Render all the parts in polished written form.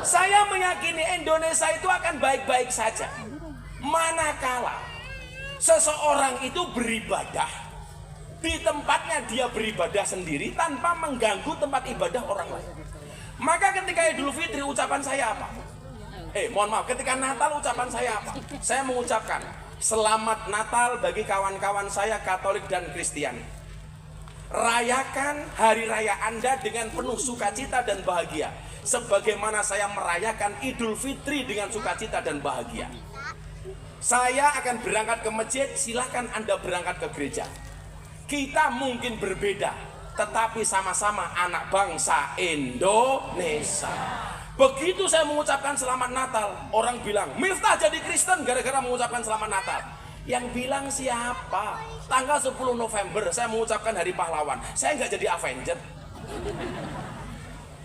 Saya meyakini Indonesia itu akan baik-baik saja manakala seseorang itu beribadah di tempatnya, dia beribadah sendiri tanpa mengganggu tempat ibadah orang lain. Maka ketika Idul Fitri ucapan saya apa? Mohon maaf, ketika Natal ucapan saya apa? Saya mengucapkan Selamat Natal bagi kawan-kawan saya Katolik dan Kristen. Rayakan hari raya Anda dengan penuh sukacita dan bahagia, sebagaimana saya merayakan Idul Fitri dengan sukacita dan bahagia. Saya akan berangkat ke masjid, silahkan Anda berangkat ke gereja. Kita mungkin berbeda, tetapi sama-sama anak bangsa Indonesia. Begitu saya mengucapkan Selamat Natal, orang bilang, Miftah jadi Kristen gara-gara mengucapkan Selamat Natal. Yang bilang siapa? Tanggal 10 November saya mengucapkan Hari Pahlawan, saya nggak jadi Avenger.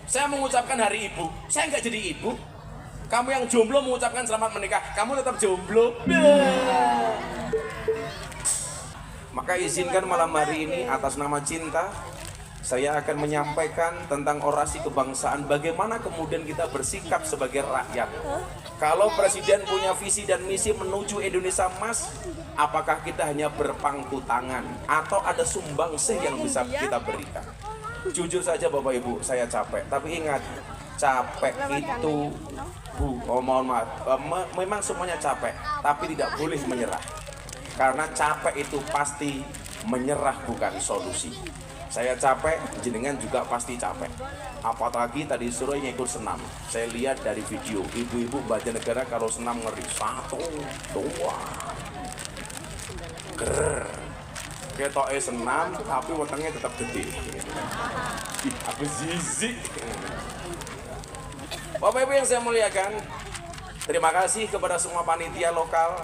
Saya mengucapkan Hari Ibu, saya nggak jadi ibu. Kamu yang jomblo mengucapkan selamat menikah, kamu tetap jomblo. Maka izinkan malam hari ini atas nama cinta, saya akan menyampaikan tentang orasi kebangsaan, bagaimana kemudian kita bersikap sebagai rakyat. Kalau presiden punya visi dan misi menuju Indonesia Emas, apakah kita hanya berpangku tangan atau ada sumbangsih yang bisa kita berikan? Jujur saja Bapak Ibu, saya capek. Tapi ingat, capek itu mohon maaf, memang semuanya capek, tapi tidak boleh menyerah. Karena capek itu pasti menyerah bukan solusi. Saya capek, jenengan juga pasti capek. Apalagi tadi sore ngikut senam. Saya lihat dari video, ibu-ibu baca negara kalau senam ngeri. 1, 2, ger. Ketoknya senam, tapi wetengnya tetap gede. Aku zizik. Bapak Ibu yang saya muliakan, terima kasih kepada semua panitia lokal,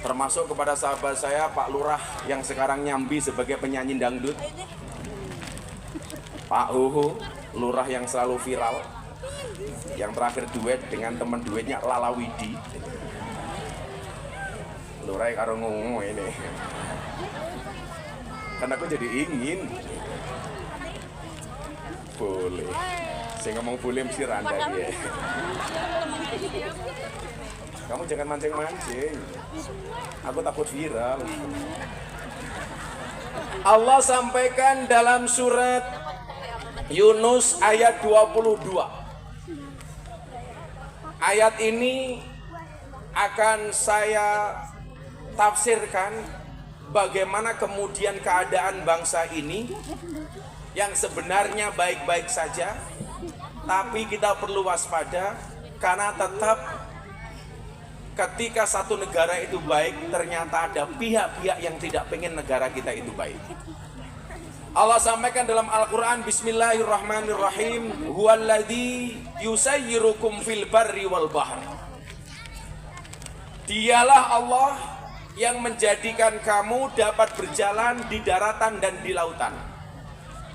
termasuk kepada sahabat saya Pak Lurah yang sekarang nyambi sebagai penyanyi dangdut, Pak Huhu, Lurah yang selalu viral, yang terakhir duet dengan teman duetnya Lala Widi. Lurah karo ngungu ini, karena aku jadi ingin. Boleh. Saya ngomong boleh mesti randa ya. Kamu jangan mancing-mancing. Aku takut viral. Allah sampaikan dalam surat Yunus ayat 22. Ayat ini akan saya tafsirkan bagaimana kemudian keadaan bangsa ini yang sebenarnya baik-baik saja, tapi kita perlu waspada karena tetap ketika satu negara itu baik, ternyata ada pihak-pihak yang tidak pengen negara kita itu baik. Allah sampaikan dalam Al-Quran, Bismillahirrahmanirrahim, Huwaladzi yusayyirukum fil barri wal bahr. Dialah Allah yang menjadikan kamu dapat berjalan di daratan dan di lautan.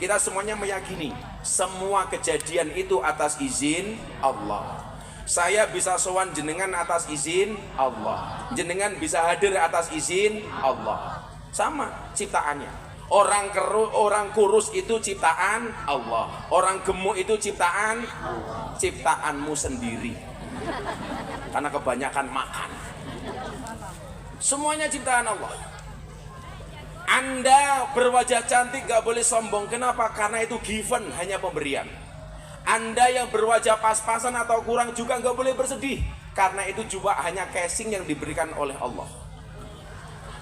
Kita semuanya meyakini semua kejadian itu atas izin Allah. Saya bisa sowan jenengan atas izin Allah. Jenengan bisa hadir atas izin Allah. Sama ciptaannya. Orang kurus itu ciptaan Allah. Orang gemuk itu ciptaanmu sendiri. Karena kebanyakan makan. Semuanya ciptaan Allah. Anda berwajah cantik gak boleh sombong. Kenapa? Karena itu given, hanya pemberian. Anda yang berwajah pas-pasan atau kurang juga gak boleh bersedih, karena itu juga hanya casing yang diberikan oleh Allah.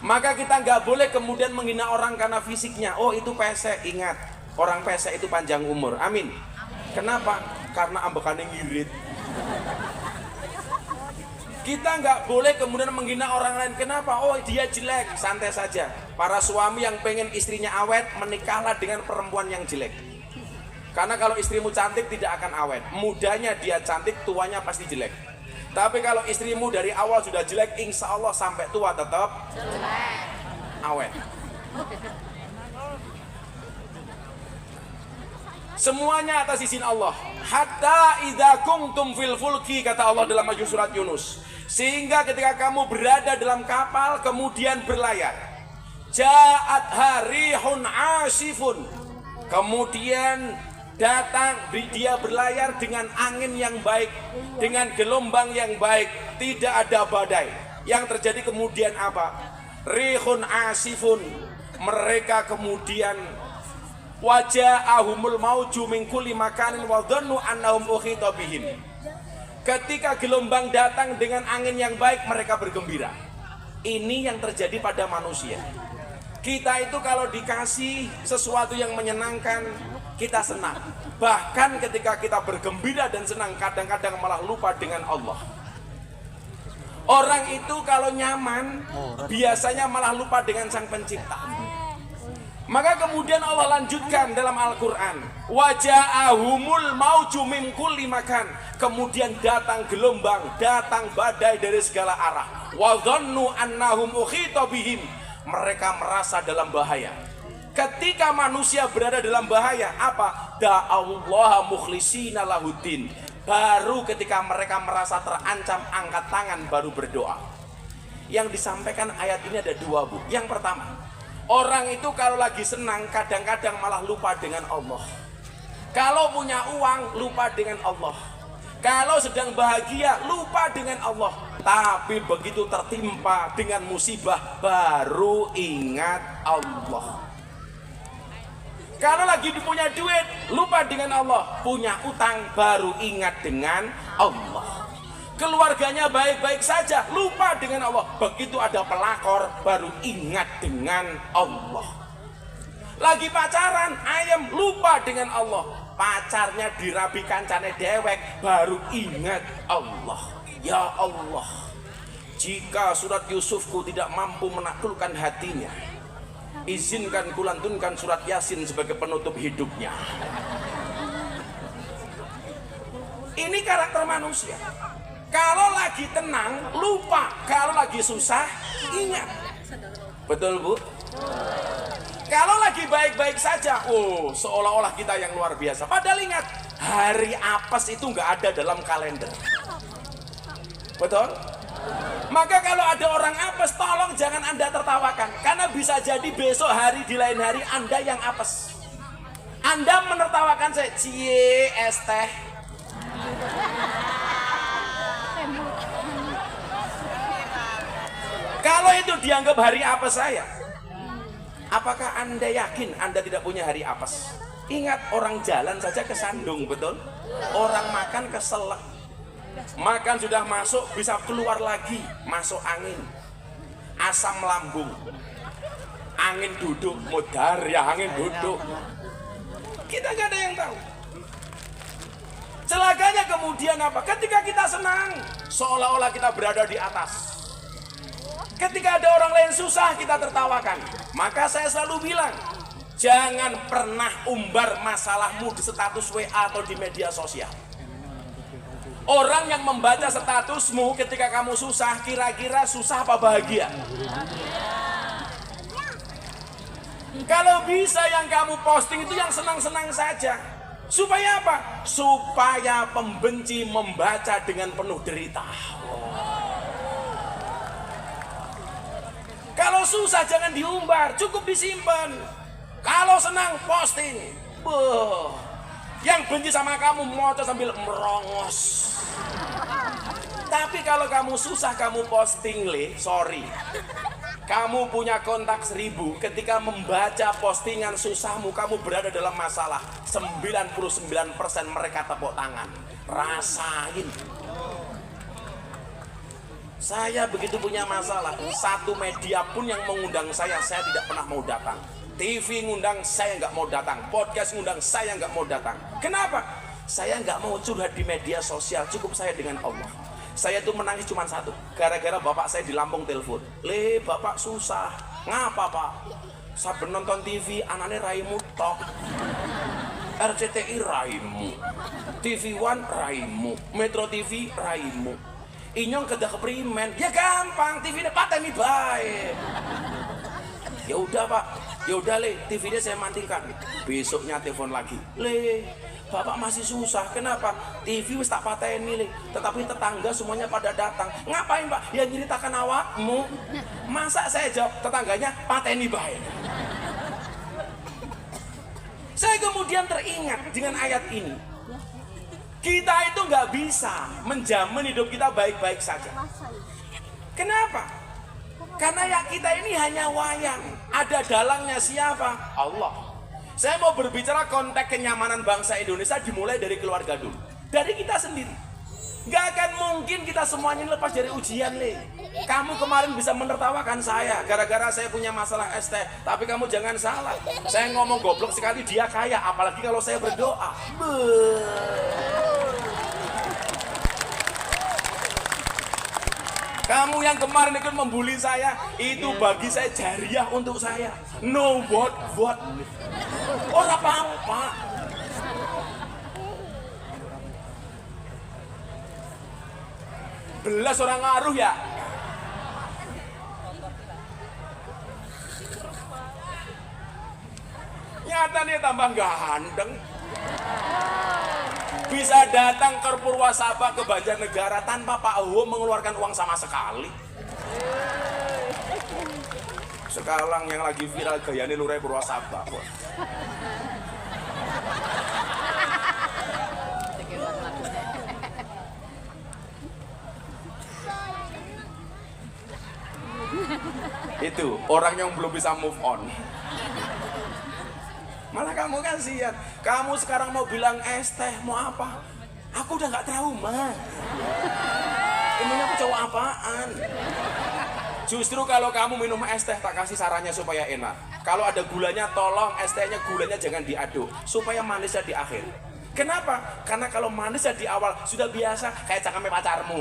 Maka kita gak boleh kemudian menghina orang karena fisiknya. Oh itu pesek, ingat, orang pesek itu panjang umur. Amin. Kenapa? Karena ambekannya ngirit. Kita nggak boleh kemudian menghina orang lain. Kenapa? Oh dia jelek, santai saja. Para suami yang pengen istrinya awet, menikahlah dengan perempuan yang jelek. Karena kalau istrimu cantik tidak akan awet. Mudanya dia cantik, tuanya pasti jelek. Tapi kalau istrimu dari awal sudah jelek, insya Allah sampai tua tetap awet. Semuanya atas izin Allah. Hatta idza kuntum fil fulki, kata Allah dalam surat Yunus. Sehingga ketika kamu berada dalam kapal kemudian berlayar, ja'at harihun asifun, kemudian Datang, dia berlayar dengan angin yang baik, dengan gelombang yang baik, tidak ada badai. Yang terjadi kemudian apa? Rihun asifun. Mereka kemudian waja'ahumul mauju min kulli makanin wa dhannu annahum ukhita bihim. Ketika gelombang datang dengan angin yang baik, mereka bergembira. Ini yang terjadi pada manusia. Kita itu kalau dikasih sesuatu yang menyenangkan, kita senang. Bahkan ketika kita bergembira dan senang, kadang-kadang malah lupa dengan Allah. Orang itu kalau nyaman, biasanya malah lupa dengan Sang Pencipta. Maka kemudian Allah lanjutkan dalam Al-Quran, waja'ahumul mauju min kulli makan. Kemudian datang gelombang, datang badai dari segala arah. Wa dhannu annahum ukhita bihim. Mereka merasa dalam bahaya. Ketika manusia berada dalam bahaya, apa? Da'allaha mukhlisina lahuddin. Baru ketika mereka merasa terancam, angkat tangan baru berdoa. Yang disampaikan ayat ini ada dua, Bu. Yang pertama, orang itu kalau lagi senang kadang-kadang malah lupa dengan Allah. Kalau punya uang lupa dengan Allah. Kalau sedang bahagia lupa dengan Allah. Tapi begitu tertimpa dengan musibah baru ingat Allah. Kalau lagi punya duit lupa dengan Allah. Punya utang baru ingat dengan Allah. Keluarganya baik-baik saja lupa dengan Allah. Begitu ada pelakor baru ingat dengan Allah. Lagi pacaran ayam lupa dengan Allah. Pacarnya dirabi kancane dewek baru ingat Allah. Ya Allah, jika surat Yusufku tidak mampu menaklukkan hatinya, izinkan kulantunkan surat Yasin sebagai penutup hidupnya. Ini karakter manusia. Kalau lagi tenang lupa, kalau lagi susah ingat. Betul, Bu? Kalau lagi baik-baik saja, oh seolah-olah kita yang luar biasa. Padahal ingat, hari apes itu nggak ada dalam kalender. Betul? Maka kalau ada orang apes, tolong jangan Anda tertawakan. Karena bisa jadi besok hari di lain hari Anda yang apes. Anda menertawakan saya, cie es teh. Kalau itu dianggap hari apes saya, apakah Anda yakin Anda tidak punya hari apes? Ingat, orang jalan saja kesandung, betul? Orang makan keselak. Makan sudah masuk, bisa keluar lagi, masuk angin, asam lambung, angin duduk, modar ya angin duduk. Kita gak ada yang tahu. Celakanya kemudian apa? Ketika kita senang, seolah-olah kita berada di atas. Ketika ada orang lain susah, kita tertawakan. Maka saya selalu bilang, jangan pernah umbar masalahmu di status WA atau di media sosial. Orang yang membaca statusmu ketika kamu susah, kira-kira susah apa bahagia? Kalau bisa yang kamu posting itu yang senang-senang saja. Supaya apa? Supaya pembenci membaca dengan penuh derita. Kalau susah jangan diumbar, cukup disimpan. Kalau senang posting. Yang benci sama kamu moco sambil merongos. Tapi kalau kamu susah kamu posting sorry. Kamu punya kontak 1000, ketika membaca postingan susahmu kamu berada dalam masalah. 99% mereka tepuk tangan. Rasain. Saya begitu punya masalah, satu media pun yang mengundang saya tidak pernah mau datang. TV ngundang saya nggak mau datang, podcast ngundang saya nggak mau datang. Kenapa? Saya nggak mau curhat di media sosial, cukup saya dengan Allah. Saya tuh menangis cuma satu, gara-gara bapak saya di Lampung telepon. Bapak susah, ngapa Pak? Saben nonton TV, anaknya raimu tok. RCTI raimu, TV One raimu, Metro TV raimu. Inyong kedah keprimen, ya gampang, TV ini pateni bae. Ya udah Pak, ya udah TV-nya saya matikan. Besoknya telepon lagi, Bapak masih susah, kenapa? TV wis tak pateni tetapi tetangga semuanya pada datang. Ngapain Pak? Ya nyeritakan awakmu. Masa saya jawab tetangganya pateni bae. Saya kemudian teringat dengan ayat ini. Kita itu nggak bisa menjamin hidup kita baik-baik saja. Kenapa? Karena ya kita ini hanya wayang. Ada dalangnya siapa? Allah. Saya mau berbicara konteks kenyamanan bangsa Indonesia dimulai dari keluarga dulu. Dari kita sendiri. Gak akan mungkin kita semuanya lepas dari ujian, Le. Kamu kemarin bisa menertawakan saya gara-gara saya punya masalah ST. Tapi kamu jangan salah. Saya ngomong goblok sekali, dia kaya. Apalagi kalau saya berdoa. Kamu yang kemarin ikut membuli saya, itu bagi saya jariah untuk saya. No what. Ora apa-apa. Belas orang ngaruh ya. Nyatanya tambah ganteng. Bisa datang ke Purwasaba ke Banjarnegara tanpa Pak Ho mengeluarkan uang sama sekali. Sekarang yang lagi viral gayane lurai Purwasaba. Itu orang yang belum bisa move on. Malah kamu kasihan. Kamu sekarang mau bilang es teh mau apa? Aku udah nggak trauma. Emangnya aku cowok apaan? Justru kalau kamu minum es teh tak kasih sarannya supaya enak. Kalau ada gulanya tolong es tehnya gulanya jangan diaduk supaya manisnya di akhir. Kenapa? Karena kalau manisnya di awal sudah biasa kayak cangkeme pacarmu.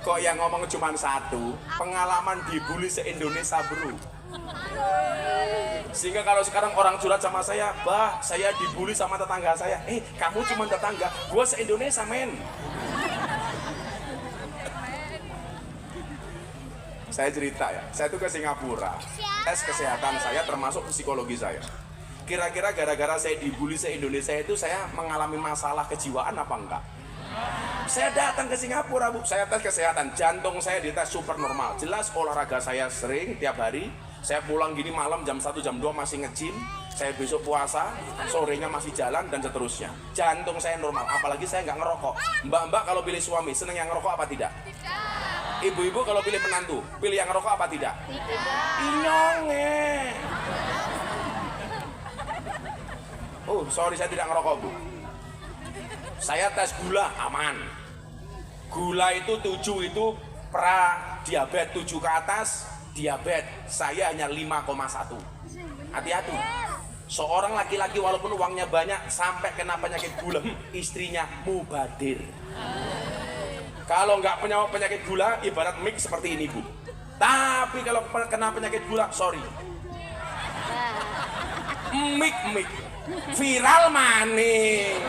Kok yang ngomong cuma satu, pengalaman dibully se-Indonesia bro. Sehingga kalau sekarang orang curhat sama saya, bah saya dibully sama tetangga saya. Kamu cuma tetangga, gue se-Indonesia men. Saya cerita ya, saya tuh ke Singapura. Tes kesehatan saya termasuk psikologi saya. Kira-kira gara-gara saya dibully se-Indonesia itu saya mengalami masalah kejiwaan apa enggak? Saya datang ke Singapura, Bu. Saya tes kesehatan, jantung saya dites super normal. Jelas olahraga saya sering tiap hari. Saya pulang gini malam jam 1 jam 2 masih nge-gym. Saya besok puasa, sorenya masih jalan dan seterusnya. Jantung saya normal, apalagi saya nggak ngerokok. Mbak-mbak kalau pilih suami seneng yang ngerokok apa tidak? Ibu-ibu kalau pilih menantu, pilih yang ngerokok apa tidak? Inyonge. Oh, sorry saya tidak ngerokok, Bu. Saya tes gula aman. Gula itu 7 itu pra diabetes 7 ke atas diabetes. Saya hanya 5,1. Hati-hati. Seorang laki-laki walaupun uangnya banyak sampai kena penyakit gula, istrinya mubadir. Kalau nggak punya penyakit gula ibarat mic seperti ini, Bu. Tapi kalau kena penyakit gula, sorry. Mic viral maning.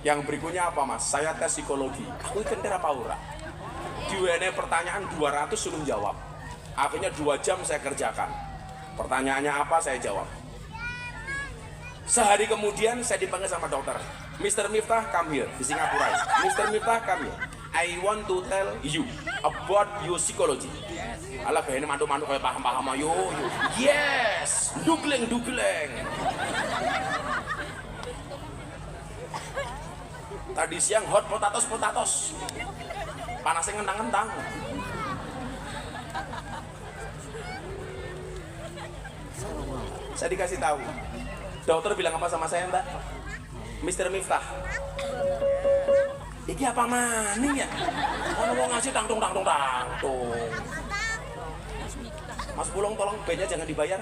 Yang berikutnya apa mas? Saya tes psikologi. Aku ikan apa ora? Di WNE pertanyaan 200 suruh jawab. Akhirnya 2 jam saya kerjakan. Pertanyaannya apa saya jawab. Sehari kemudian saya dipanggil sama dokter. Mr. Miftah come here di Singapura. Mr. Miftah come here. I want to tell you about your psychology. Alah kayak ini mantu-mantu kayak paham-paham yo. Yes, dugleng. Tadi siang hot potatoes. Panasnya ngentang-ngentang. Saya dikasih tahu. Dokter bilang apa sama saya, Mbak? Mr. Miftah. Iki apa maning ya? Ono wong ngasih tangtung. Mas Pulung tolong B-nya jangan dibayar.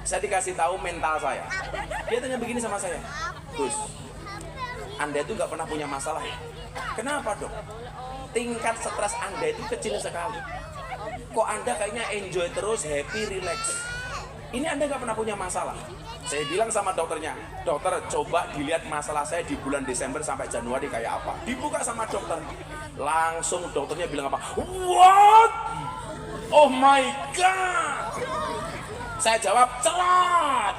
Saya dikasih tahu mental saya. Dia tanya begini sama saya, Gus, Anda itu nggak pernah punya masalah ya? Kenapa dok? Tingkat stres Anda itu kecil sekali. Kok Anda kayaknya enjoy terus, happy, relax? Ini Anda nggak pernah punya masalah. Saya bilang sama dokternya, dokter coba dilihat masalah saya di bulan Desember sampai Januari kayak apa. Dibuka sama dokter. Langsung dokternya bilang apa? What? Oh my God! Saya jawab, celot.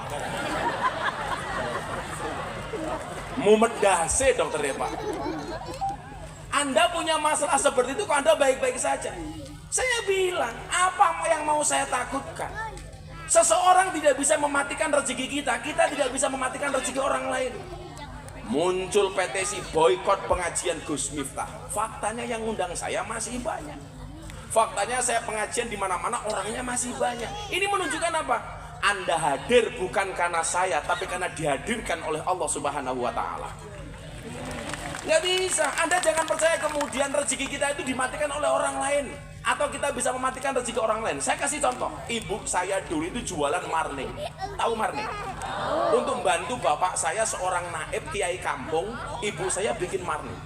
Mumedase dokter ya Pak. Anda punya masalah seperti itu kok Anda baik-baik saja. Saya bilang, apa yang mau saya takutkan? Seseorang tidak bisa mematikan rezeki kita, kita tidak bisa mematikan rezeki orang lain. Muncul petisi boykot pengajian Gus Miftah. Faktanya yang undang saya masih banyak. Faktanya saya pengajian di mana-mana orangnya masih banyak. Ini menunjukkan apa? Anda hadir bukan karena saya, tapi karena dihadirkan oleh Allah Subhanahu wa Ta'ala. Nggak bisa. Anda jangan percaya kemudian rezeki kita itu dimatikan oleh orang lain, atau kita bisa mematikan rezeki orang lain. Saya kasih contoh. Ibu saya dulu itu jualan marning. Tahu marning? Untuk membantu bapak saya seorang naib kiai kampung, ibu saya bikin marning.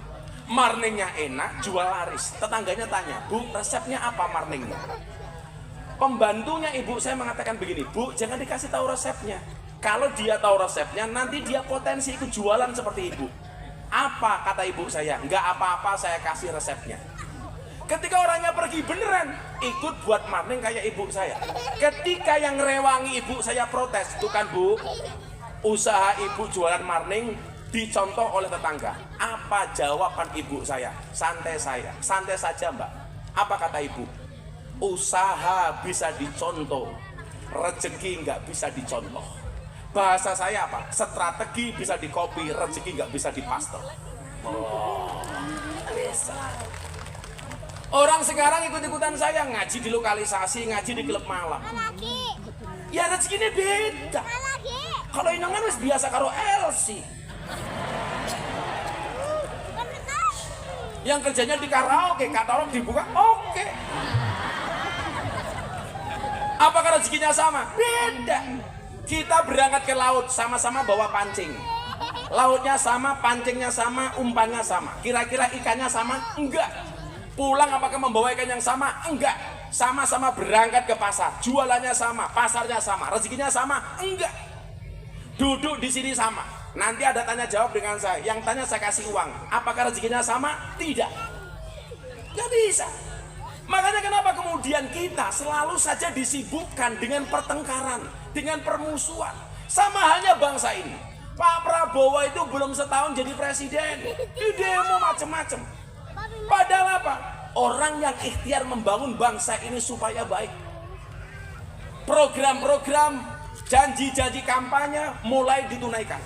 Marningnya enak, jual laris. Tetangganya tanya, Bu, resepnya apa marningnya? Pembantunya ibu saya mengatakan begini, Bu, jangan dikasih tahu resepnya. Kalau dia tahu resepnya, nanti dia potensi ikut jualan seperti ibu. Apa kata ibu saya? Enggak apa-apa, saya kasih resepnya. Ketika orangnya pergi beneran ikut buat marning kayak ibu saya. Ketika yang rewangi ibu saya protes, tuh kan Bu, usaha ibu jualan marning dicontoh oleh tetangga. Apa jawaban ibu saya? Santai saja Mbak. Apa kata ibu? Usaha bisa dicontoh, rezeki nggak bisa dicontoh. Bahasa saya apa? Strategi bisa dikopi, rezeki nggak bisa dipaste. Bisa. Orang sekarang ikut-ikutan saya ngaji di lokalisasi, ngaji di klub malam. Ya rezekinya beda. Kalau ini kan wis biasa karo Elsi. Yang kerjanya di karaoke, katalog dibuka, oke. Apakah rezekinya sama? Beda. Kita berangkat ke laut, sama-sama bawa pancing. Lautnya sama, pancingnya sama, umpannya sama. Kira-kira ikannya sama? Enggak. Pulang apakah membawa ikan yang sama? Enggak. Sama-sama berangkat ke pasar, jualannya sama, pasarnya sama, rezekinya sama? Enggak. Duduk di sini sama. Nanti ada tanya jawab dengan saya. Yang tanya saya kasih uang. Apakah rezekinya sama? Tidak. Nggak bisa. Makanya kenapa kemudian kita selalu saja disibukkan dengan pertengkaran, dengan permusuhan. Sama halnya bangsa ini. Pak Prabowo itu belum setahun jadi presiden. Di demo macam-macam. Padahal apa? Orang yang ikhtiar membangun bangsa ini supaya baik. Program-program, janji-janji kampanye mulai ditunaikan.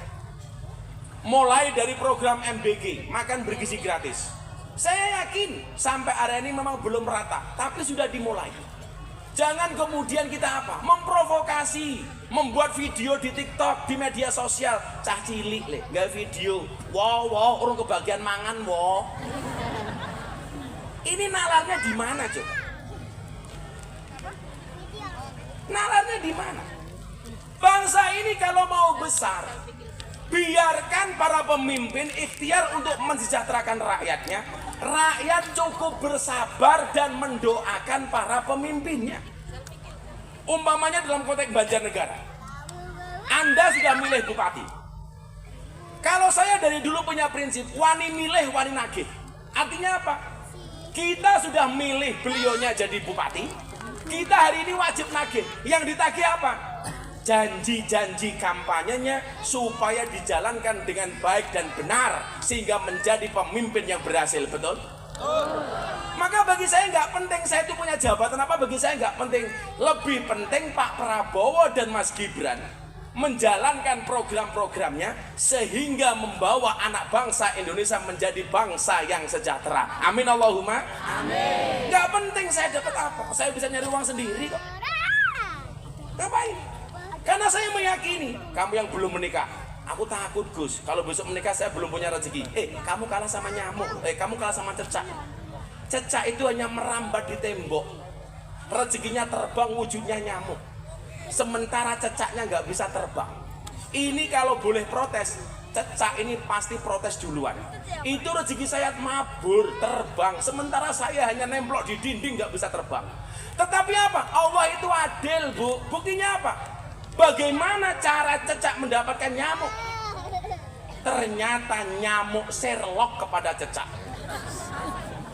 Mulai dari program MBG, makan bergizi gratis. Saya yakin sampai hari ini memang belum rata, tapi sudah dimulai. Jangan kemudian kita apa? Memprovokasi, membuat video di TikTok, di media sosial. Cah cilik le, nggak video. Wow, orang kebagian mangan, wow. Ini nalarnya di mana, coba? Nalarnya di mana? Bangsa ini kalau mau besar, biarkan para pemimpin ikhtiar untuk mensejahterakan rakyatnya. Rakyat cukup bersabar dan mendoakan para pemimpinnya. Umpamanya dalam konteks Banjarnegara, Anda sudah milih bupati. Kalau saya dari dulu punya prinsip, wani milih, wani nagih. Artinya apa? Kita sudah milih beliaunya jadi bupati, kita hari ini wajib nagih. Yang ditagih apa? Janji-janji kampanyenya supaya dijalankan dengan baik dan benar sehingga menjadi pemimpin yang berhasil, betul? Maka bagi saya nggak penting saya itu punya jabatan apa, bagi saya nggak penting. Lebih penting Pak Prabowo dan Mas Gibran menjalankan program-programnya sehingga membawa anak bangsa Indonesia menjadi bangsa yang sejahtera. Amin Allahumma. Amin. Nggak penting saya dapat apa, saya bisa nyari uang sendiri kok. Ngapain? Karena saya meyakini, kamu yang belum menikah, aku takut Gus, kalau besok menikah saya belum punya rezeki. Kamu kalah sama nyamuk, kamu kalah sama cecak. Cecak itu hanya merambat di tembok, rezekinya terbang, wujudnya nyamuk. Sementara cecaknya nggak bisa terbang. Ini kalau boleh protes, cecak ini pasti protes duluan. Itu rezeki saya mabur, terbang, sementara saya hanya nemplok di dinding nggak bisa terbang. Tetapi apa? Allah itu adil, Bu. Buktinya apa? Bagaimana cara cecak mendapatkan nyamuk? Ternyata nyamuk Sherlock kepada cecak.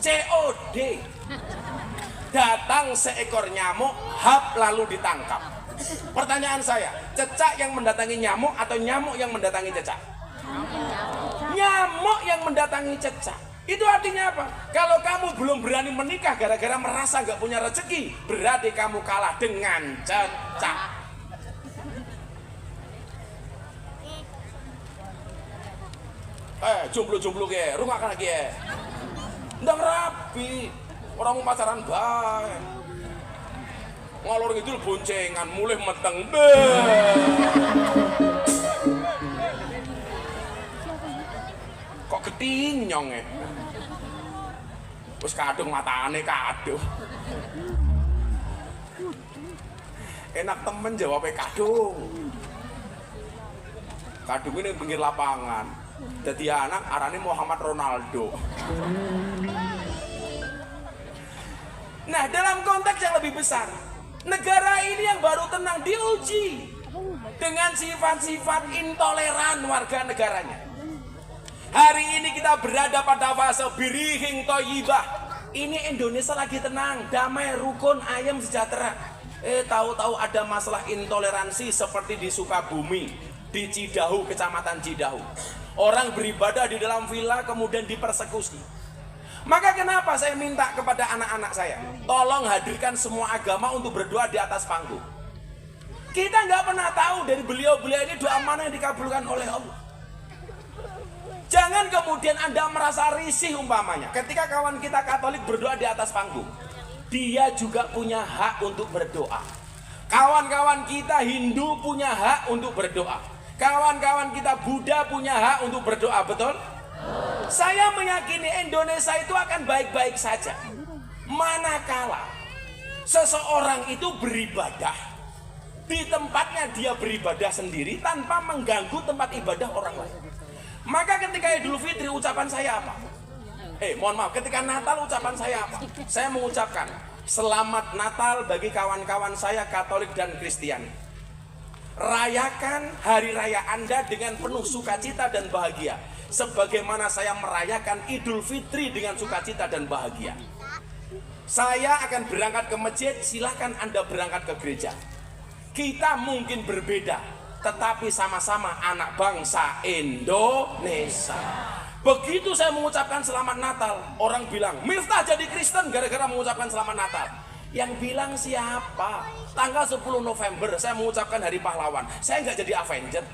COD. Datang seekor nyamuk, hap lalu ditangkap. Pertanyaan saya, cecak yang mendatangi nyamuk atau nyamuk yang mendatangi cecak? Nyamuk yang mendatangi cecak. Itu artinya apa? Kalau kamu belum berani menikah gara-gara merasa nggak punya rezeki, berarti kamu kalah dengan cecak. Jomblo-jomblo ke, rumah kan lagi ya. Nggak rapi, orang mau pacaran baik. Ngalor ngidul boncengan, mulai meteng. Kok ketinyong ya? Terus kadung matane kadung. Enak temen jawabnya kadung. Kadung ini pinggir lapangan. Jadi anak arane Muhammad Ronaldo. Nah, dalam konteks yang lebih besar, negara ini yang baru tenang diuji dengan sifat-sifat intoleran warga negaranya. Hari ini kita berada pada fase birihing toyibah. Ini Indonesia lagi tenang, damai, rukun, ayam, sejahtera. Tahu-tahu ada masalah intoleransi seperti di Sukabumi, di Cidahu, kecamatan Cidahu. Orang beribadah di dalam villa kemudian dipersekusi. Maka kenapa saya minta kepada anak-anak saya, tolong hadirkan semua agama untuk berdoa di atas panggung. Kita nggak pernah tahu dari beliau-beliau ini doa mana yang dikabulkan oleh Allah. Jangan kemudian Anda merasa risih umpamanya ketika kawan kita Katolik berdoa di atas panggung. Dia juga punya hak untuk berdoa. Kawan-kawan kita Hindu punya hak untuk berdoa. Kawan-kawan kita Buddha punya hak untuk berdoa, betul? Saya meyakini Indonesia itu akan baik-baik saja manakala seseorang itu beribadah di tempatnya, dia beribadah sendiri tanpa mengganggu tempat ibadah orang lain. Maka ketika Idul Fitri ucapan saya apa? Mohon maaf, ketika Natal ucapan saya apa? Saya mengucapkan Selamat Natal bagi kawan-kawan saya Katolik dan Kristiani. Rayakan hari raya Anda dengan penuh sukacita dan bahagia, sebagaimana saya merayakan Idul Fitri dengan sukacita dan bahagia. Saya akan berangkat ke masjid, silahkan Anda berangkat ke gereja. Kita mungkin berbeda, tetapi sama-sama anak bangsa Indonesia. Begitu saya mengucapkan Selamat Natal, orang bilang, Miftah jadi Kristen gara-gara mengucapkan Selamat Natal. Yang bilang siapa? Tanggal 10 November saya mengucapkan Hari Pahlawan, saya nggak jadi Avenger.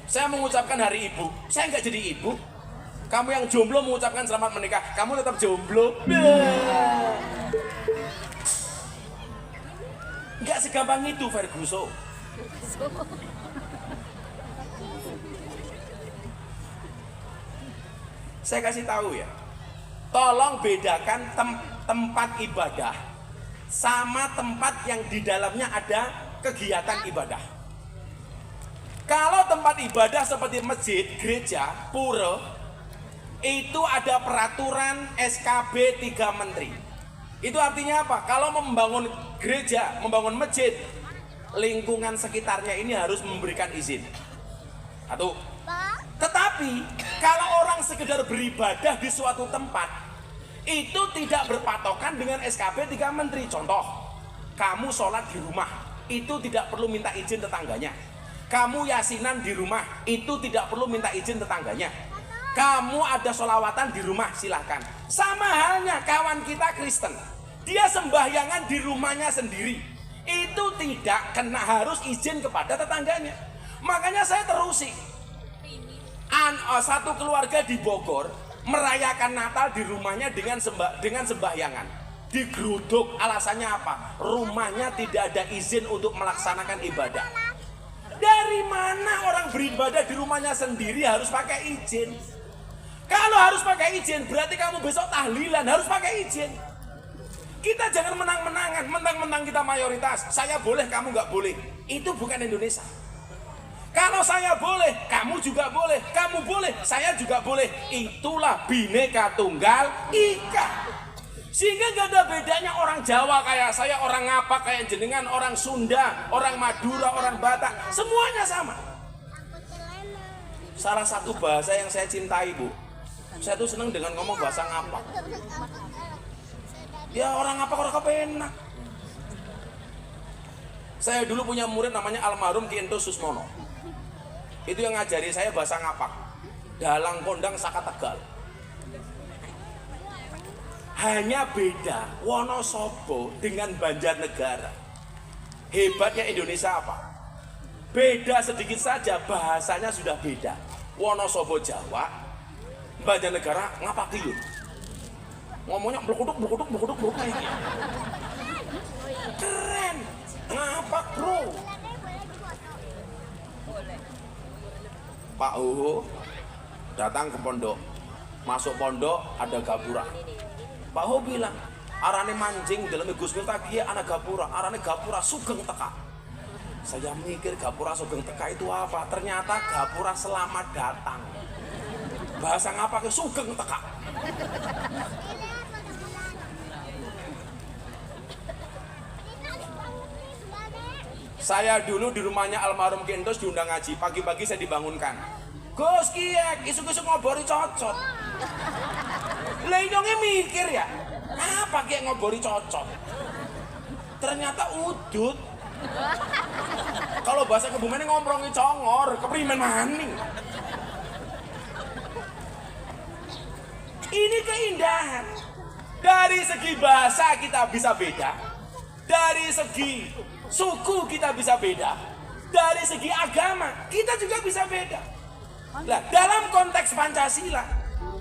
Saya mengucapkan Hari Ibu, saya nggak jadi ibu. Kamu yang jomblo mengucapkan selamat menikah, kamu tetap jomblo. Nggak segampang itu, Ferguson. Saya kasih tahu ya, tolong bedakan tempat ibadah sama tempat yang di dalamnya ada kegiatan ibadah. Kalau tempat ibadah seperti masjid, gereja, pura, itu ada peraturan SKB 3 Menteri. Itu artinya apa? Kalau membangun gereja, membangun masjid, lingkungan sekitarnya ini harus memberikan izin. Satu. Tetapi kalau orang sekedar beribadah di suatu tempat, itu tidak berpatokan dengan SKB 3 Menteri. Contoh, kamu sholat di rumah, itu tidak perlu minta izin tetangganya. Kamu yasinan di rumah, itu tidak perlu minta izin tetangganya. Kamu ada sholawatan di rumah, silahkan. Sama halnya kawan kita Kristen, dia sembahyangan di rumahnya sendiri, itu tidak kena harus izin kepada tetangganya. Makanya saya terusik, satu keluarga di Bogor merayakan Natal di rumahnya dengan sembahyangan. Digeruduk, alasannya apa? Rumahnya tidak ada izin untuk melaksanakan ibadah. Dari mana orang beribadah di rumahnya sendiri harus pakai izin? Kalau harus pakai izin, berarti kamu besok tahlilan harus pakai izin. Kita jangan menang-menangan, mentang-mentang kita mayoritas. Saya boleh, kamu nggak boleh. Itu bukan Indonesia. Kalau saya boleh, kamu juga boleh. Kamu boleh, saya juga boleh. Itulah Bhinneka Tunggal Ika. Sehingga gak ada bedanya orang Jawa kayak saya, orang Ngapak kayak jenengan, orang Sunda, orang Madura, orang Batak, semuanya sama. Salah satu bahasa yang saya cintai, Bu, saya tuh seneng dengan ngomong bahasa Ngapak. Ya orang Ngapak orang kepenak. Saya dulu punya murid namanya almarhum Ki Ento Susmono. Itu yang ngajari saya bahasa ngapak. Dalang kondang Saka Tegal. Hanya beda Wonosobo dengan Banjarnegara. Hebatnya Indonesia apa? Beda sedikit saja, bahasanya sudah beda. Wonosobo Jawa, Banjarnegara Ngapakiyun. Ngomongnya blukuduk kayak gitu. Keren, ngapak bro. Pak Huhu datang ke pondok, masuk pondok ada gapura. Pak Huhu bilang, arane mancing dalam Gus Miftah kiye ana gapura, arane gapura sugeng teka. Saya mikir gapura sugeng teka itu apa? Ternyata gapura selamat datang. Bahasa ngapak sugeng teka. Saya dulu di rumahnya almarhum Ki Entos diundang ngaji, pagi-pagi saya dibangunkan. Gus Kiek, isuk-isuk ngobori cocot. Lah inyongnya mikir ya, apa Kiek ngobori cocot? Ternyata udut. Kalau bahasa Kebumen ngomrongi congor, keprimen maning. Ini keindahan. Dari segi bahasa kita bisa beda. Dari segi suku kita bisa beda, dari segi agama kita juga bisa beda. Nah, dalam konteks Pancasila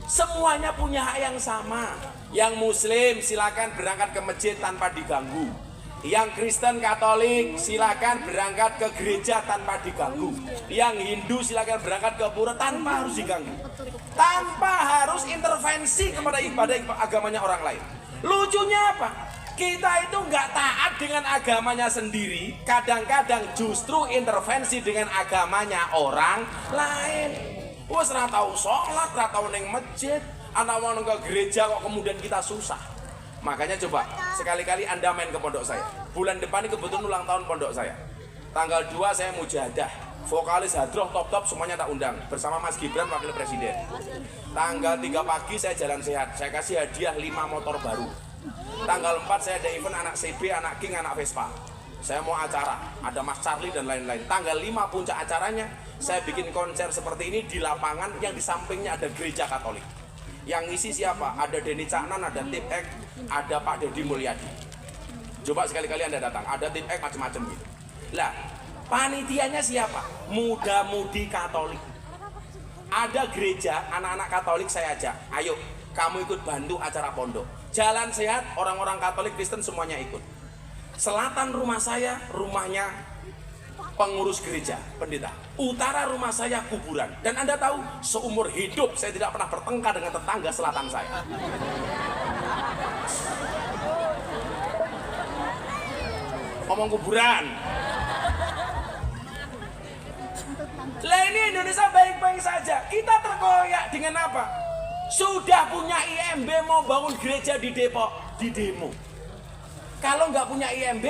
semuanya punya hak yang sama. Yang Muslim silakan berangkat ke masjid tanpa diganggu. Yang Kristen Katolik silakan berangkat ke gereja tanpa diganggu. Yang Hindu silakan berangkat ke pura tanpa harus diganggu, tanpa harus intervensi kepada ibadah agamanya orang lain. Lucunya apa? Kita itu nggak taat dengan agamanya sendiri, kadang-kadang justru intervensi dengan agamanya orang lain. Wes ora tau sholat, ora tau ning masjid, ana wong ke gereja kok kemudian kita susah. Makanya coba sekali-kali Anda main ke pondok saya. Bulan depan ini kebetulan ulang tahun pondok saya. Tanggal 2 saya mujahadah. Vokalis hadroh top-top semuanya tak undang bersama Mas Gibran Wakil Presiden. Tanggal 3 pagi saya jalan sehat. Saya kasih hadiah 5 motor baru. Tanggal 4 saya ada event anak CB, anak King, anak Vespa. Saya mau acara, ada Mas Charlie dan lain-lain. Tanggal 5 puncak acaranya, saya bikin konser seperti ini di lapangan yang di sampingnya ada gereja Katolik. Yang isi siapa? Ada Denny Caknan, ada Tip Ek, ada Pak Deddy Mulyadi. Coba sekali-kali Anda datang, ada Tip Ek macam-macam gitu. Lah, panitianya siapa? Muda-mudi Katolik. Ada gereja, anak-anak Katolik saya ajak. Ayo, kamu ikut bantu acara pondok. Jalan sehat, orang-orang Katolik Kristen semuanya ikut. Selatan rumah saya, rumahnya pengurus gereja, pendeta. Utara rumah saya kuburan. Dan Anda tahu, seumur hidup saya tidak pernah bertengkar dengan tetangga selatan saya. Ngomong kuburan. Lah ini Indonesia baik-baik saja. Kita terkoyak dengan apa? Sudah punya IMB mau bangun gereja di Depok, di demo. Kalau nggak punya IMB,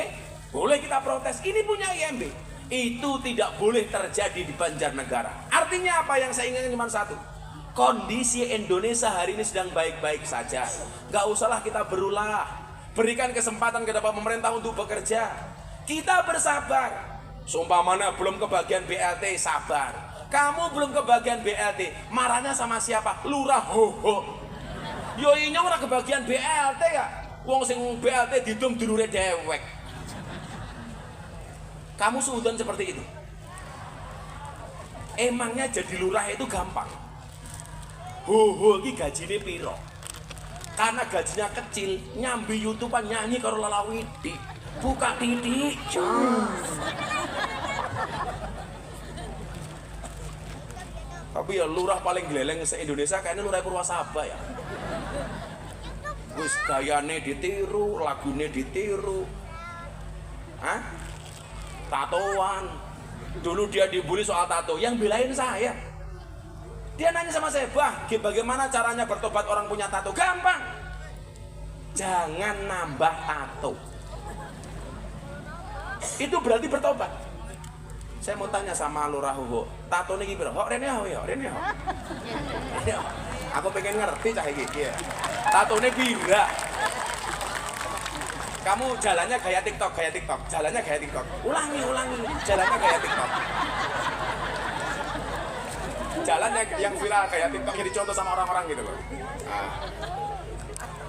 boleh kita protes. Ini punya IMB. Itu tidak boleh terjadi di Banjarnegara. Artinya apa yang saya inginkan cuma satu. Kondisi Indonesia hari ini sedang baik-baik saja. Nggak usahlah kita berulah. Berikan kesempatan kepada pemerintah untuk bekerja. Kita bersabar. Seumpamanya belum kebagian BLT, sabar. Kamu belum kebagian BLT, marahnya sama siapa? Lurah hoho. Yo inyong ora kebagian BLT ya. Wong sing BLT didum dulure dewek. Kamu suudon seperti itu. Emangnya jadi lurah itu gampang? Hoho iki gajine piro? Karena gajinya kecil, nyambi YouTubean nyanyi karo lalawidi. Buka titik. Tapi ya lurah paling geleleng se-Indonesia kayaknya lurah Purwasaba ya. Wis gayane ditiru, lagune ditiru. Hah? Tatoan. Dulu dia dibully soal tato, yang belain saya. Dia nanya sama saya, "Bah, bagaimana caranya bertobat orang punya tato?" Gampang. Jangan nambah tato. Itu berarti bertobat. Saya mau tanya sama Lurah Hugo, tato ini gimana? Hok rene ya, rene ya. Aku pengen ngerti cah iki ya. Tato ini pira? Kamu jalannya gaya TikTok, jalannya gaya TikTok. Ulangi, jalannya gaya TikTok. Jalannya yang viral kayak TikTok yang dicontoh sama orang-orang gitu loh. Nah.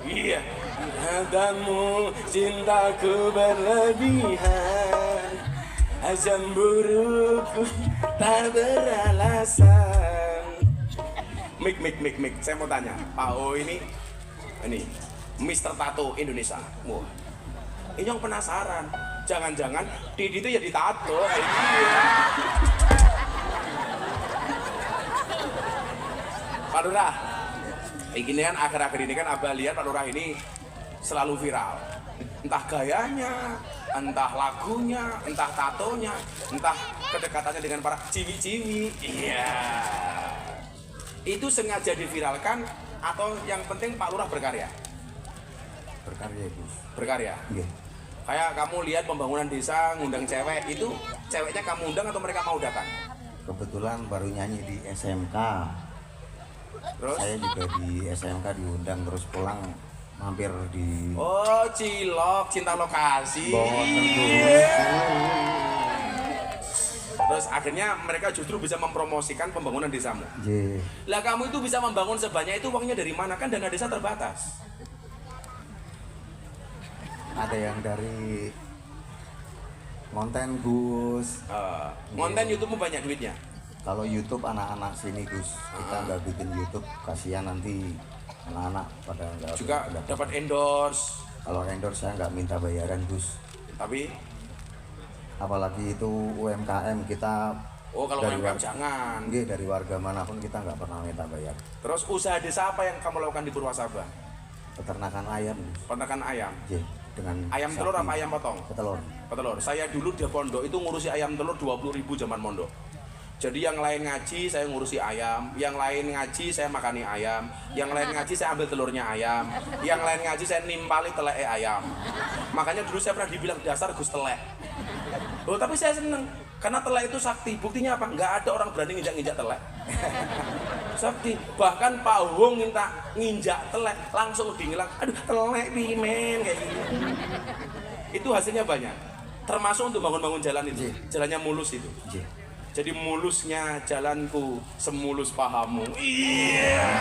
Iya. Katamu cintaku berlebihan, cemburuku tak beralasan. Mik. Saya mau tanya, Pak O ini Mister Tato Indonesia. Wah. Ini yang penasaran. Jangan-jangan Didi itu ya ditato kayak gini. Pak Lurah, ini kan akhir-akhir ini kan Abah lihat Pak Lurah ini selalu viral. Entah gayanya, entah lagunya, entah tatonya, entah kedekatannya dengan para ciwi-ciwi. Iya. Itu sengaja diviralkan atau yang penting Pak Lurah berkarya? Berkarya, Gus. Berkarya? Iya. Kayak kamu lihat pembangunan desa, ngundang cewek, itu ceweknya kamu undang atau mereka mau datang? Kebetulan baru nyanyi di SMK. Terus? Saya juga di SMK diundang, terus pulang mampir di... Oh, cilok, cinta lokasi. Terus akhirnya mereka justru bisa mempromosikan pembangunan desamu. J. Lah kamu itu bisa membangun sebanyak itu, uangnya dari mana? Kan dana desa terbatas. Ada yang dari konten, Gus. Konten YouTube banyak duitnya. Kalau YouTube anak-anak sini, Gus, kita nggak bikin YouTube, kasihan nanti anak-anak pada nggak juga dapat endorse. Kalau endorse saya nggak minta bayaran, Gus. Tapi apalagi itu UMKM kita. Oh, kalau UMKM jangan. Nggih, dari warga manapun kita nggak pernah minta bayar. Terus usaha desa apa yang kamu lakukan di Purwasabah? Peternakan ayam, Gus. Peternakan ayam. J. Dengan ayam sapi. Telur apa ayam potong? Petelur. Saya dulu di pondok itu ngurusi ayam telur 20.000 zaman mondok. Jadi yang lain ngaji saya ngurusi ayam, yang lain ngaji saya makani ayam, yang lain ngaji saya ambil telurnya ayam, yang lain ngaji saya nimpali telek ayam. Makanya dulu saya pernah dibilang dasar Gus telek. Oh, tapi saya seneng karena telek itu sakti. Buktinya apa? Nggak ada orang berani nginjak-nginjak telek. Sakti. Bahkan Pak Hong minta nginjak telek langsung dingilang. Aduh, telek pimen kayak gitu. Itu hasilnya banyak. Termasuk untuk bangun-bangun jalan itu. Jalannya mulus itu. Jadi mulusnya jalanku, semulus pahamu. Iya.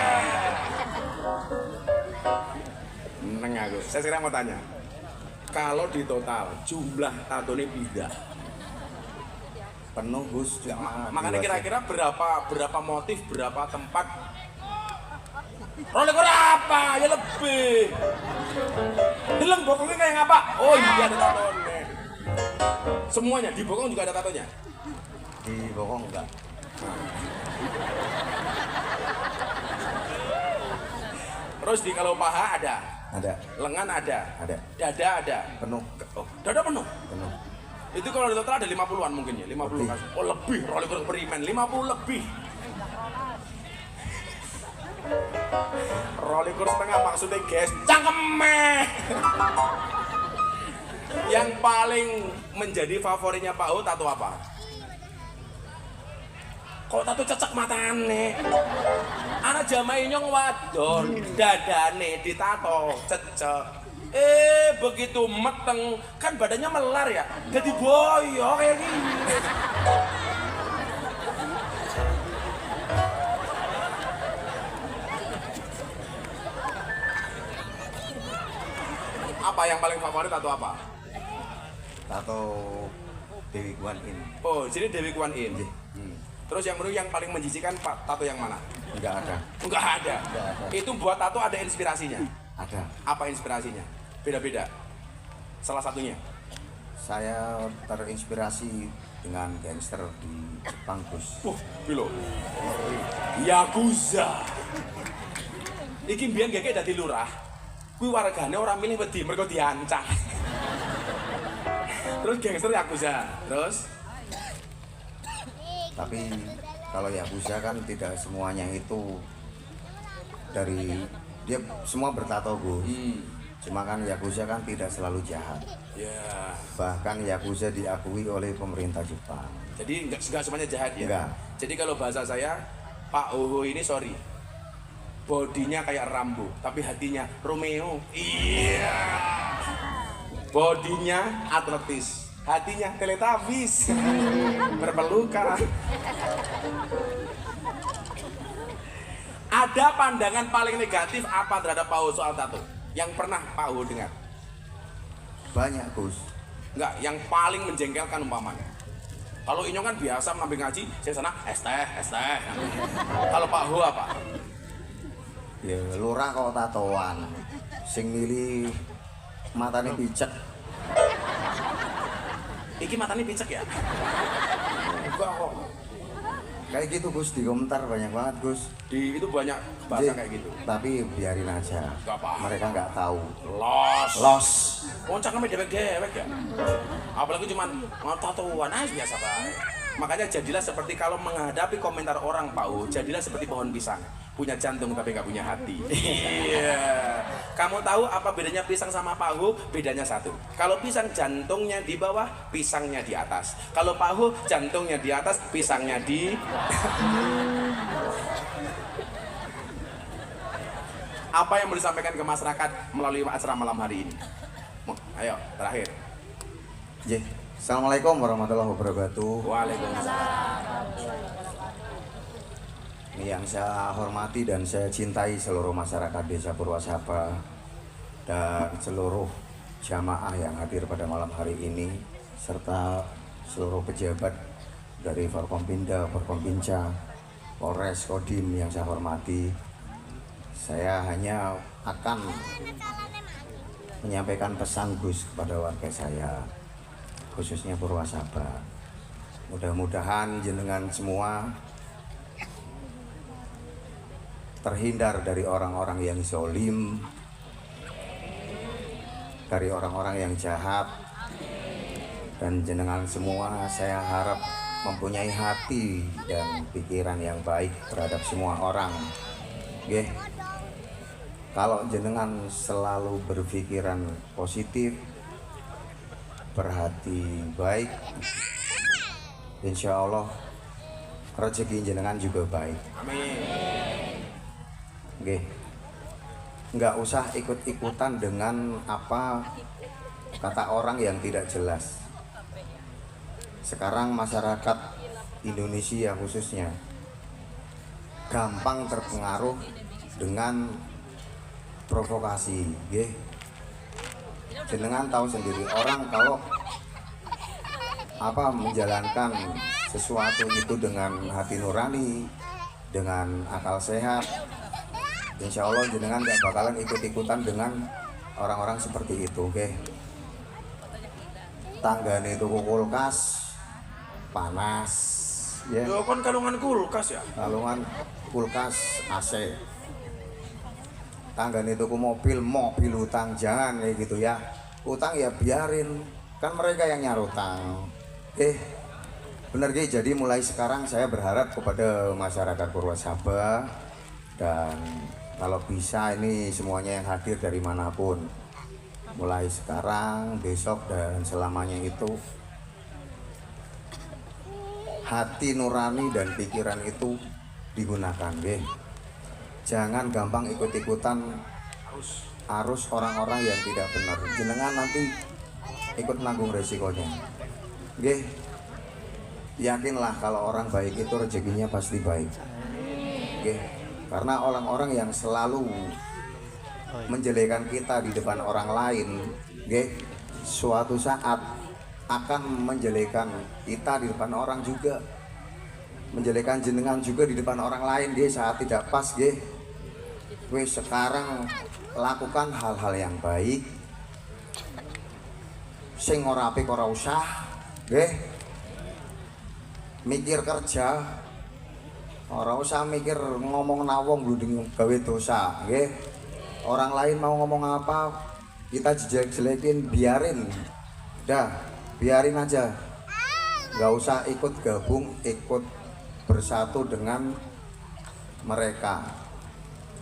Neng aku. Saya sekarang mau tanya. Kalau di total jumlah tato ini beda. Penuh, Gus. Ya, makanya kira-kira berapa motif, berapa tempat? Rolex berapa? Ya lebih. Hilang bokongnya kayak apa? Oh iya ada tatonya. Semuanya di bokong juga ada tatonya. Di bokong enggak. Terus di kalau paha ada. Ada. Lengan ada. Ada. Dada ada. Penuh. Oh, dada penuh. Penuh. Itu kalau di total ada 50-an mungkin ya, 50 kasus. Oh lebih, Rolex beriman 50 lebih. Rolex setengah maksudnya guys, cangkemeh. Yang paling menjadi favoritnya Pak O tato apa? Kok tato cecek matane? Anak jamaah nyong wadon, dadane ditato cecek. Begitu meteng kan badannya melar ya, jadi boyo kayak gini. Apa yang paling favorit atau apa? Tato Dewi Guan In. Oh, jadi Dewi Guan In. Terus yang menurut yang paling menjijikan Pak tato yang mana? Enggak ada. Enggak ada. Itu buat tato ada inspirasinya. Ada. Apa inspirasinya? Beda-beda. Salah satunya. Saya terinspirasi dengan gangster di Jepang, Gus. Bilo. Yakuza. Iki mbiyen gege dadi lurah. Kuwi wargane ora milih wedi mergo diancam. Terus gangster Yakuza. Terus tapi kalau Yakuza kan tidak semuanya itu dari dia semua bertato, Gus. Cuma kan Yakuza kan tidak selalu jahat. ya. Bahkan Yakuza diakui oleh pemerintah Jepang. Jadi enggak semuanya jahat ya. Enggak. Jadi kalau bahasa saya Pak Oho ini sorry. Bodinya kayak Rambo, tapi hatinya Romeo. Iya. bodinya atletis, hatinya teletabis, berpelukan. Ada pandangan paling negatif apa terhadap Pak Ho soal tato? Yang pernah Pak Ho dengar? Banyak Gus. Enggak, yang paling menjengkelkan umpamanya. Kalau Inyong kan biasa mengambil ngaji, saya sana es teh. Kalau Pak Ho apa? Ya lurah kok tatoan. Sing milih matane picek. Iki matanya picek ya? Enggak kok. Kayak gitu Gus, di komentar banyak banget Gus. Di itu banyak bahasa kayak gitu. Tapi biarin aja. Gak apa. Mereka nggak tahu. Los. Poncak namanya dewek-dewek ya. Apalagi cuman mau tatoan aja biasa baik. Makanya jadilah seperti kalau menghadapi komentar orang Pak Ho, jadilah seperti pohon pisang. Punya jantung tapi nggak punya hati. Iya. Kamu tahu apa bedanya pisang sama Pak Ho? Bedanya satu. Kalau pisang jantungnya di bawah, pisangnya di atas. Kalau Pak Ho jantungnya di atas, pisangnya di. Apa yang mau disampaikan ke masyarakat melalui acara malam hari ini? Ayo, terakhir. Assalamualaikum warahmatullahi wabarakatuh. Waalaikumsalam. Ini yang saya hormati dan saya cintai seluruh masyarakat Desa Purwasaba dan seluruh jamaah yang hadir pada malam hari ini serta seluruh pejabat dari Forkompinda, Forkompinca, Polres, Kodim yang saya hormati. Saya hanya akan menyampaikan pesan Gus kepada warga saya, khususnya Purwasaba. Mudah-mudahan jenengan semua terhindar dari orang-orang yang zolim, dari orang-orang yang jahat, dan jenengan semua saya harap mempunyai hati dan pikiran yang baik terhadap semua orang. Oke. Kalau jenengan selalu berpikiran positif, berhati baik, insya Allah rezeki jenengan juga baik. Amin. Oke. Nggak usah ikut-ikutan dengan apa kata orang yang tidak jelas. Sekarang masyarakat Indonesia khususnya gampang terpengaruh dengan provokasi, jenengan tahu sendiri orang kalau apa menjalankan sesuatu itu dengan hati nurani, dengan akal sehat, insya Allah jenengan gak bakalan ikut-ikutan dengan orang-orang seperti itu. Tanggane itu kulkas panas, ya. Yo kan kalungan kulkas ya. Kalungan kulkas AC. Tanggane tuku mobil utang, jangan kayak gitu ya. Utang ya biarin, kan mereka yang nyarutang. Bener jadi mulai sekarang saya berharap kepada masyarakat Purwasaba dan kalau bisa ini semuanya yang hadir dari manapun, mulai sekarang, besok dan selamanya itu hati nurani dan pikiran itu digunakan, jangan gampang ikut-ikutan arus orang-orang yang tidak benar. Jenengan nanti ikut nanggung resikonya. Yakinlah kalau orang baik itu rezekinya pasti baik. Karena orang-orang yang selalu menjelekan kita di depan orang lain, suatu saat akan menjelekan kita di depan orang juga, menjelekan jenengan juga di depan orang lain. Saat tidak pas, sekarang lakukan hal-hal yang baik, sing ora apik ora usah, mikir kerja, ora usah mikir ngomong nawong bluding gawe dosa, orang lain mau ngomong apa kita jelek-jelekin, biarin, biarin aja, nggak usah ikut gabung, ikut bersatu dengan mereka.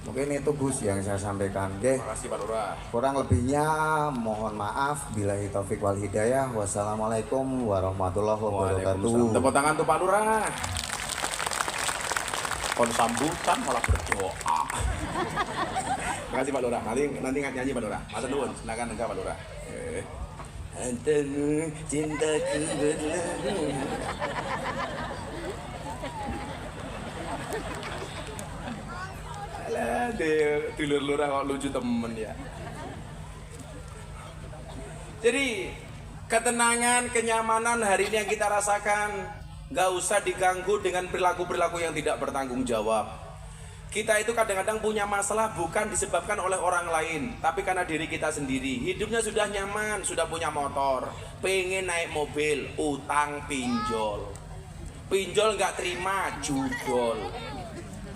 Mungkin itu Gus yang saya sampaikan. Terima kasih Pak Lurah. Kurang lebihnya mohon maaf. Billahi taufik wal hidayah. Wassalamualaikum warahmatullahi wabarakatuh. Tepuk tangan untuk Pak Lurah. Kon sambutan malah berdoa. Terima kasih Pak Lurah. Nanti nyanyi Pak Lurah. Masa nuwun, silakan enggak Pak Lurah. Antamu cintaku berlalu. Alah, dulur lurah kok lucu temen ya. Jadi ketenangan, kenyamanan hari ini yang kita rasakan nggak usah diganggu dengan perilaku-perilaku yang tidak bertanggung jawab. Kita itu kadang-kadang punya masalah bukan disebabkan oleh orang lain, tapi karena diri kita sendiri. Hidupnya sudah nyaman, sudah punya motor, pengen naik mobil, utang pinjol. Pinjol nggak terima, judol.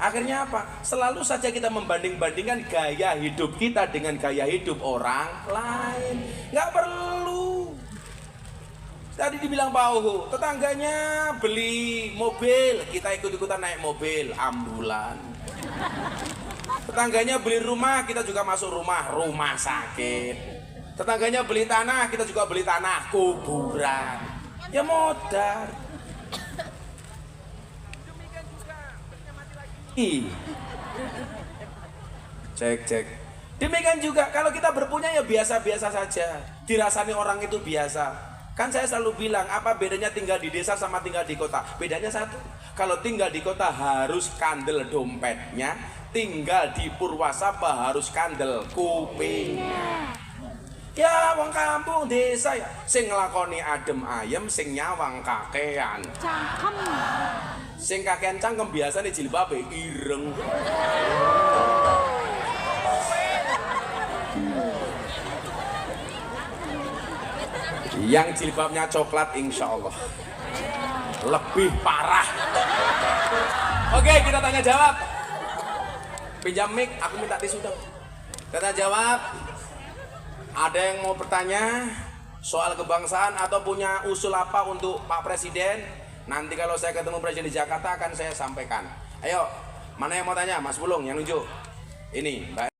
Akhirnya apa? Selalu saja kita membanding-bandingkan gaya hidup kita dengan gaya hidup orang lain. Nggak perlu. Tadi dibilang Pak Oho, tetangganya beli mobil, kita ikut-ikutan naik mobil, ambulan. Tetangganya beli rumah, kita juga masuk rumah, rumah sakit. Tetangganya beli tanah, kita juga beli tanah, kuburan. Ya modar. Cek. Demikian juga kalau kita berpunya ya biasa-biasa saja. Dirasani orang itu biasa. Kan saya selalu bilang, apa bedanya tinggal di desa sama tinggal di kota? Bedanya satu. Kalau tinggal di kota harus kandel dompetnya, tinggal di Purwasaba harus kandel kupingnya. Ya wong kampung desa ya, sing nglakoni adem ayem, sing nyawang kakean. Cangkem. Sing kakean cangkem biasane jilbabe ireng. Yang jilbabnya coklat insya Allah lebih parah. Oke, kita tanya jawab. Pinjam mic, aku minta tisu dong. Kita jawab. Ada yang mau bertanya soal kebangsaan atau punya usul apa untuk Pak Presiden? Nanti kalau saya ketemu Presiden di Jakarta akan saya sampaikan. Ayo, mana yang mau tanya? Mas Bulung yang nunjuk. Ini, Mbak.